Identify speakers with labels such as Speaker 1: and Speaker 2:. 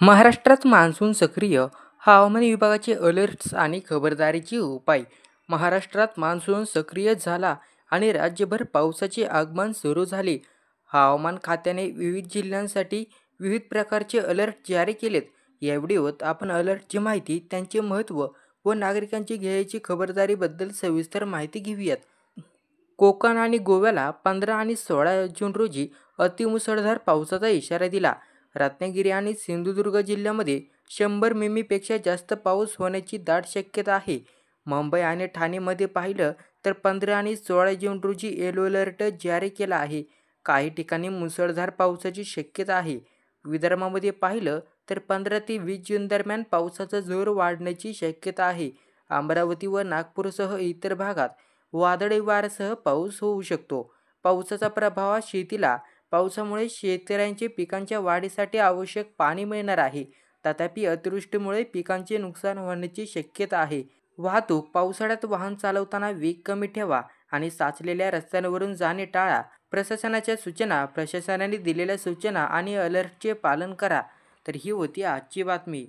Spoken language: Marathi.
Speaker 1: महाराष्ट्रात मान्सून सक्रिय. हवामान विभागाचे अलर्ट्स आणि खबरदारीचे उपाय. महाराष्ट्रात मान्सून सक्रिय झाला आणि राज्यभर पावसाचे आगमन सुरू झाले. हवामान खात्याने विविध जिल्ह्यांसाठी विविध प्रकारचे अलर्ट जारी केलेत. या व्हिडिओत आपण अलर्टची माहिती, त्यांचे महत्त्व व नागरिकांची घ्यायची खबरदारीबद्दल सविस्तर माहिती घेऊयात. कोकण आणि गोव्याला 15 आणि 16 जून रोजी अतिमुसळधार पावसाचा इशारा दिला. रत्नागिरी आणि सिंधुदुर्ग जिल्ह्यामध्ये 100 मिमीपेक्षा जास्त पाऊस होण्याची दाट शक्यता आहे. मुंबई आणि ठाणेमध्ये पाहिलं तर 15 आणि 16 जून रोजी येलो अलर्ट जारी केला आहे. काही ठिकाणी मुसळधार पावसाची शक्यता आहे. विदर्भामध्ये पाहिलं तर 15 ते 20 जून दरम्यान पावसाचा जोर वाढण्याची शक्यता आहे. अमरावती व नागपूरसह इतर भागात वादळी वाऱ्यासह पाऊस होऊ शकतो. पावसाचा प्रभाव शेतीला. पावसामुळे शेतकऱ्यांचे पिकांच्या वाढीसाठी आवश्यक पाणी मिळणार आहे. तथापि अतिवृष्टीमुळे पिकांचे नुकसान होण्याची शक्यता आहे. वाहतूक. पावसाळ्यात वाहन चालवताना वेग कमी ठेवा आणि साचलेल्या रस्त्यांवरून जाणे टाळा. प्रशासनाच्या सूचना. प्रशासनाने दिलेल्या सूचना आणि अलर्टचे पालन करा. तर ही होती आजची बातमी.